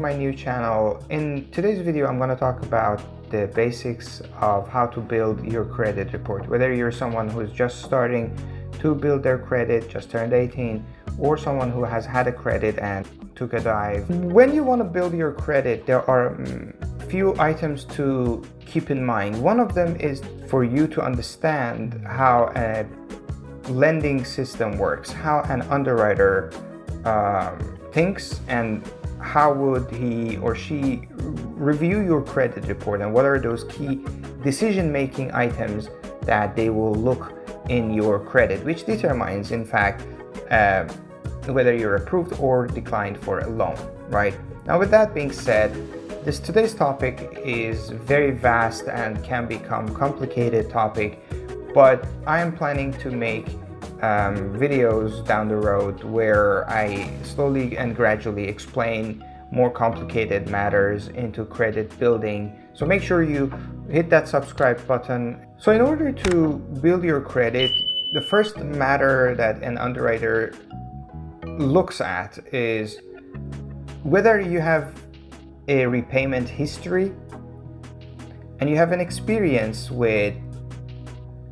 my new channel. In today's video, I'm going to talk about the basics of how to build your credit report. Whether you're someone who's just starting to build their credit, just turned 18, or someone who has had a credit and took a dive. When you want to build your credit, there are few items to keep in mind. One of them is for you to understand how a lending system works, how an underwriter thinks, and how would he or she review your credit report, and what are those key decision-making items that they will look in your credit, which determines, in fact, whether you're approved or declined for a loan, right? Now, with that being said, today's topic is very vast and can become complicated topic, but I am planning to make videos down the road where I slowly and gradually explain more complicated matters into credit building. So make sure you hit that subscribe button. So in order to build your credit, the first matter that an underwriter looks at is whether you have a repayment history and you have an experience with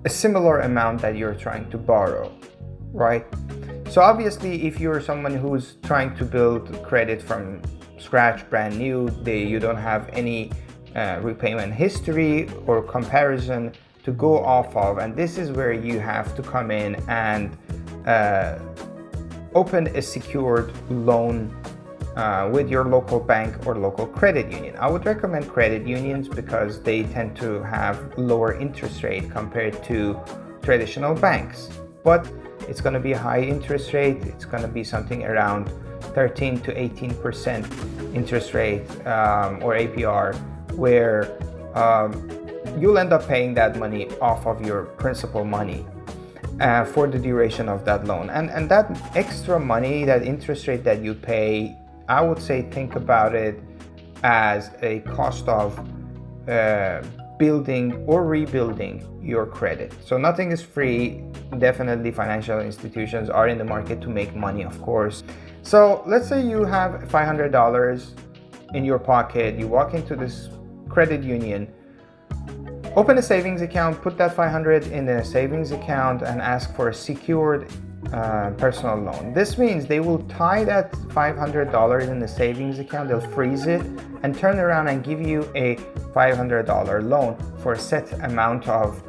a similar amount that you're trying to borrow, right? So obviously, if you're someone who's trying to build credit from scratch, brand new, you don't have any repayment history or comparison to go off of, and this is where you have to come in and open a secured loan with your local bank or local credit union. I would recommend credit unions because they tend to have lower interest rate compared to traditional banks. But it's going to be a high interest rate. It's going to be something around 13 to 18% interest rate or APR, where you'll end up paying that money off of your principal money for the duration of that loan. And that extra money, that interest rate that you pay, I would say think about it as a cost of building or rebuilding your credit. So nothing is free. Definitely financial institutions are in the market to make money, of course. So let's say you have $500 in your pocket. You walk into this credit union, open a savings account, put that $500 in a savings account and ask for a secured personal loan. This means they will tie that $500 in the savings account, they'll freeze it and turn around and give you a $500 loan for a set amount of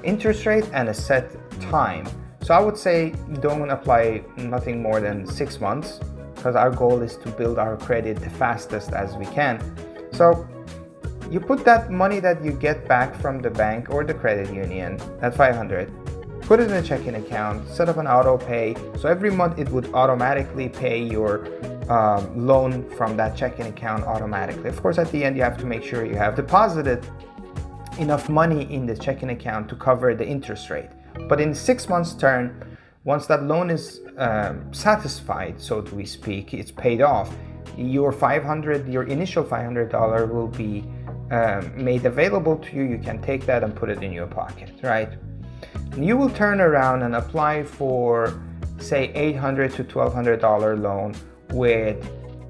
interest rate and a set time. So I would say don't apply nothing more than 6 months, because our goal is to build our credit the fastest as we can. So you put that money that you get back from the bank or the credit union, that $500, put it in a checking account, set up an auto pay. So every month it would automatically pay your loan from that checking account automatically. Of course, at the end, you have to make sure you have deposited enough money in the checking account to cover the interest rate. But in 6 months turn, once that loan is satisfied, so to speak, it's paid off, your initial $500 will be made available to you. You can take that and put it in your pocket, right? You will turn around and apply for, say, $800 to $1,200 loan with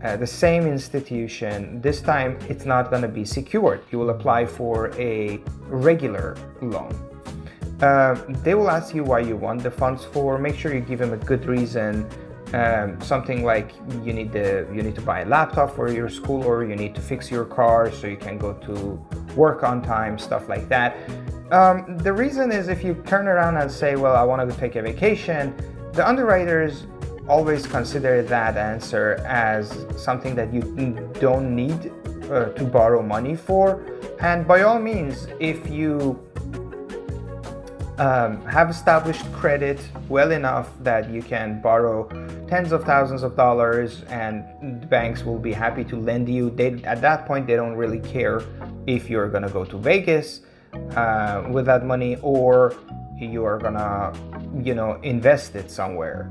the same institution. This time, it's not going to be secured. You will apply for a regular loan. They will ask you why you want the funds for. Make sure you give them a good reason. Something like you need to buy a laptop for your school, or you need to fix your car so you can go to work on time, stuff like that. The reason is, if you turn around and say, well, I want to take a vacation, the underwriters always consider that answer as something that you don't need to borrow money for. And by all means, if you have established credit well enough that you can borrow tens of thousands of dollars and the banks will be happy to lend you, at that point they don't really care if you're gonna go to Vegas with that money, or you are gonna invest it somewhere,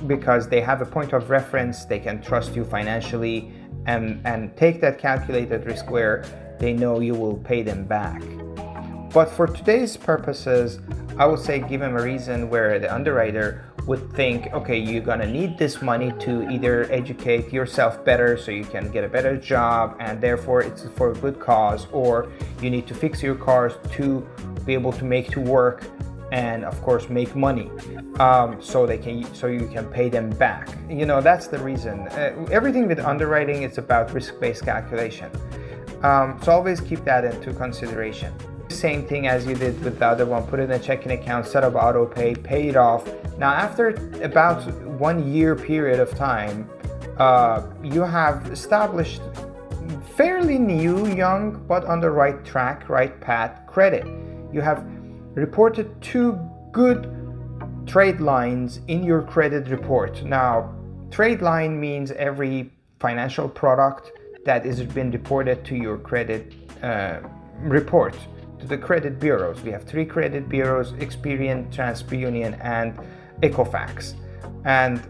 because they have a point of reference. They can trust you financially and take that calculated risk where they know you will pay them back. But for today's purposes, I would say give them a reason where the underwriter would think, okay, you're gonna need this money to either educate yourself better so you can get a better job, and therefore it's for a good cause, or you need to fix your cars to be able to make to work and of course make money, so you can pay them back. You know, that's the reason. Everything with underwriting is about risk-based calculation. So always keep that into consideration. Same thing as you did with the other one, put it in a checking account, set up auto pay, pay it off. Now after about 1 year period of time, you have established fairly new, young, but on the right track, right path credit. You have reported 2 good trade lines in your credit report. Now, trade line means every financial product that has been reported to your credit report, to the credit bureaus. We have 3 credit bureaus: Experian, TransUnion, and Equifax. And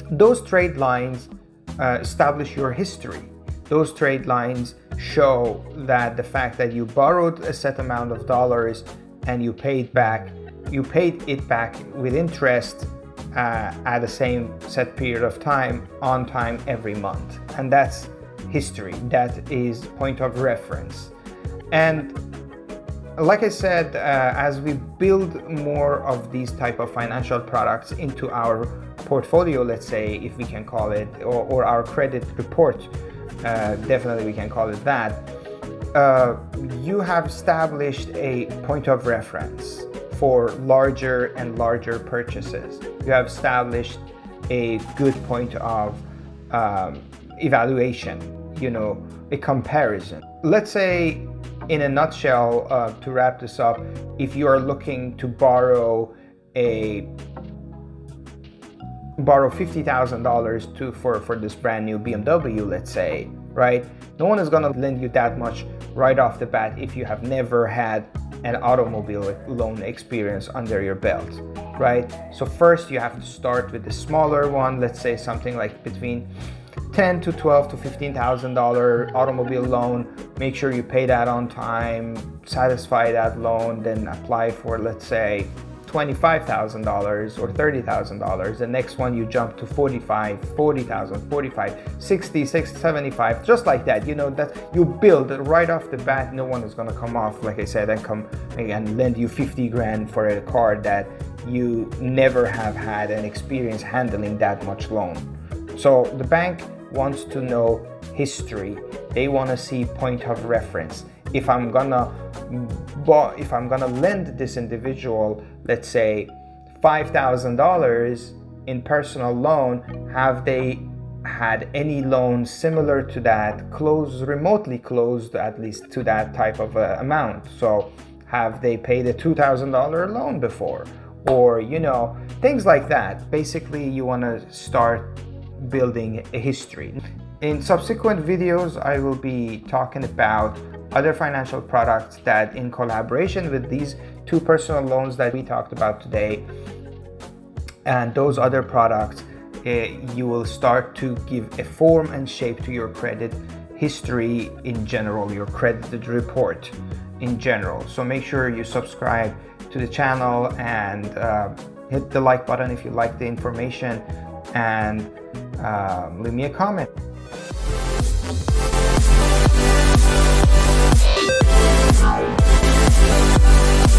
those trade lines establish your history. Those trade lines show that the fact that you borrowed a set amount of dollars and you paid it back with interest at the same set period of time, on time, every month. And that's history. That is point of reference. And like I said, as we build more of these type of financial products into our portfolio, let's say, if we can call it, or our credit report, definitely we can call it that, you have established a point of reference for larger and larger purchases. You have established a good point of evaluation, you know, a comparison. Let's say, in a nutshell, to wrap this up, if you are looking to borrow $50,000 for this brand new BMW, let's say, right? No one is gonna lend you that much right off the bat if you have never had an automobile loan experience under your belt, right? So first you have to start with the smaller one, let's say something like between $10,000 to $12,000 to $15,000 automobile loan. Make sure you pay that on time, satisfy that loan, then apply for, let's say, $25,000 or $30,000. The next one you jump to $40,000, $60,000, $60,000, $75,000, just like that. You know, that you build right off the bat. No one is gonna come off, like I said, and come and lend you 50 grand for a car that you never have had an experience handling that much loan. So the bank wants to know history. They want to see point of reference. If I'm gonna lend this individual, let's say, $5,000 in personal loan, have they had any loans similar to that, remotely closed at least to that type of amount? So have they paid a $2,000 loan before? Or, you know, things like that. Basically, you want to start building a history. In subsequent videos, I will be talking about other financial products that, in collaboration with these 2 personal loans that we talked about today, and those other products, you will start to give a form and shape to your credit history in general, your credit report in general. So make sure you subscribe to the channel and hit the like button if you like the information, and leave me a comment.